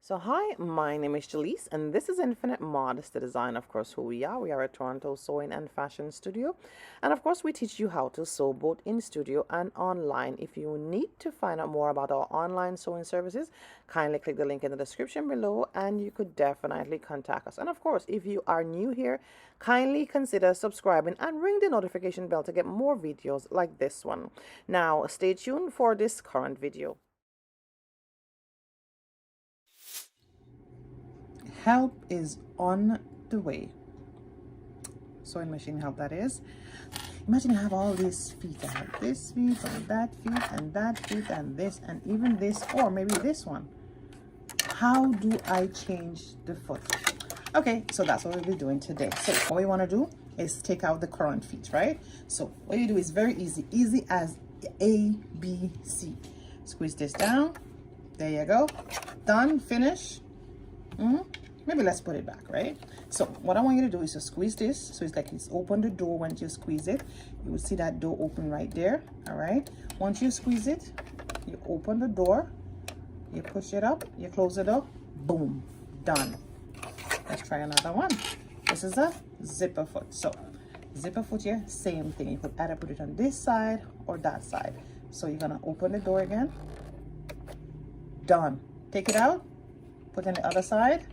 So hi, my name is Gellis and this is Infinite Modesty Design. Of course, who we are. We are a Toronto sewing and fashion studio. And of course, we teach you how to sew both in studio and online. If you need to find out more about our online sewing services, kindly click the link in the description below and you could definitely contact us. And of course, if you are new here, kindly consider subscribing and ring the notification bell to get more videos like this one. Now, stay tuned for this current video. Help is on the way. Sewing machine help, that is. Imagine you have all these feet. I have this feet and that feet and that feet and this and even this, or maybe this one. How do I change the foot? Okay, so that's what we'll be doing today. So what we want to do is take out the current feet, right? So what you do is very easy. Easy as A, B, C. Squeeze this down. There you go. Done. Finish. Maybe let's put it back, right? So what I want you to do is to squeeze this. So it's like it's open the door. Once you squeeze it, you will see that door open right there. All right. Once you squeeze it, you open the door, you push it up, you close it up, boom, done. Let's try another one. This is a zipper foot. So zipper foot here, same thing. You could either put it on this side or that side. So you're gonna open the door again, done. Take it out, put it on the other side.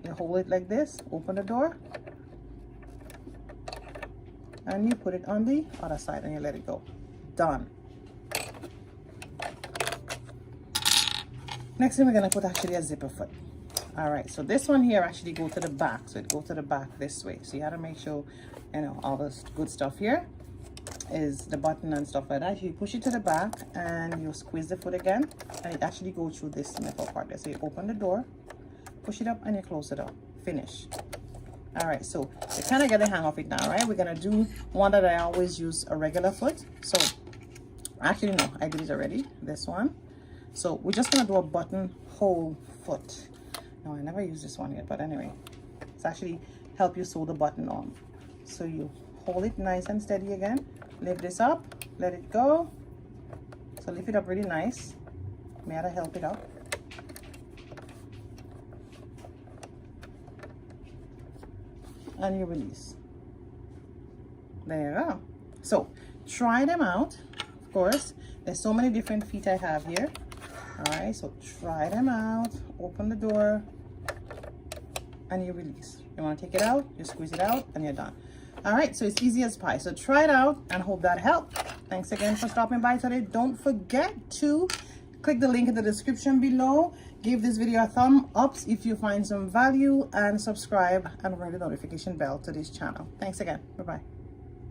You hold it like this, open the door, and you put it on the other side and you let it go. Done. Next thing we're gonna put actually a zipper foot. All right, so this one here actually go to the back, so it goes to the back this way. So you have to make sure, you know, all this good stuff here is the button and stuff like that. You push it to the back and you squeeze the foot again, and it actually goes through this metal part there. So you open the door, push it up, and you close it up. Finish. All right, so you kind of get the hang of it now, right? We're gonna do one that I always use, a regular foot. So actually no, I did it already, this one. So we're just gonna do a buttonhole foot. No, I never used this one yet, but anyway, it's actually help you sew the button on. So you hold it nice and steady again, lift this up, let it go. So lift it up really nice. May I help it up? And you release. There you go. So try them out. Of course, there's so many different feet I have here. All right, so try them out. Open the door and you release. You want to take it out, you squeeze it out, and you're done. All right, so it's easy as pie. So try it out and hope that helped. Thanks again for stopping by today. Don't forget to click the link in the description below. Give this video a thumb up if you find some value, and subscribe and ring the notification bell to this channel. Thanks again. Bye-bye.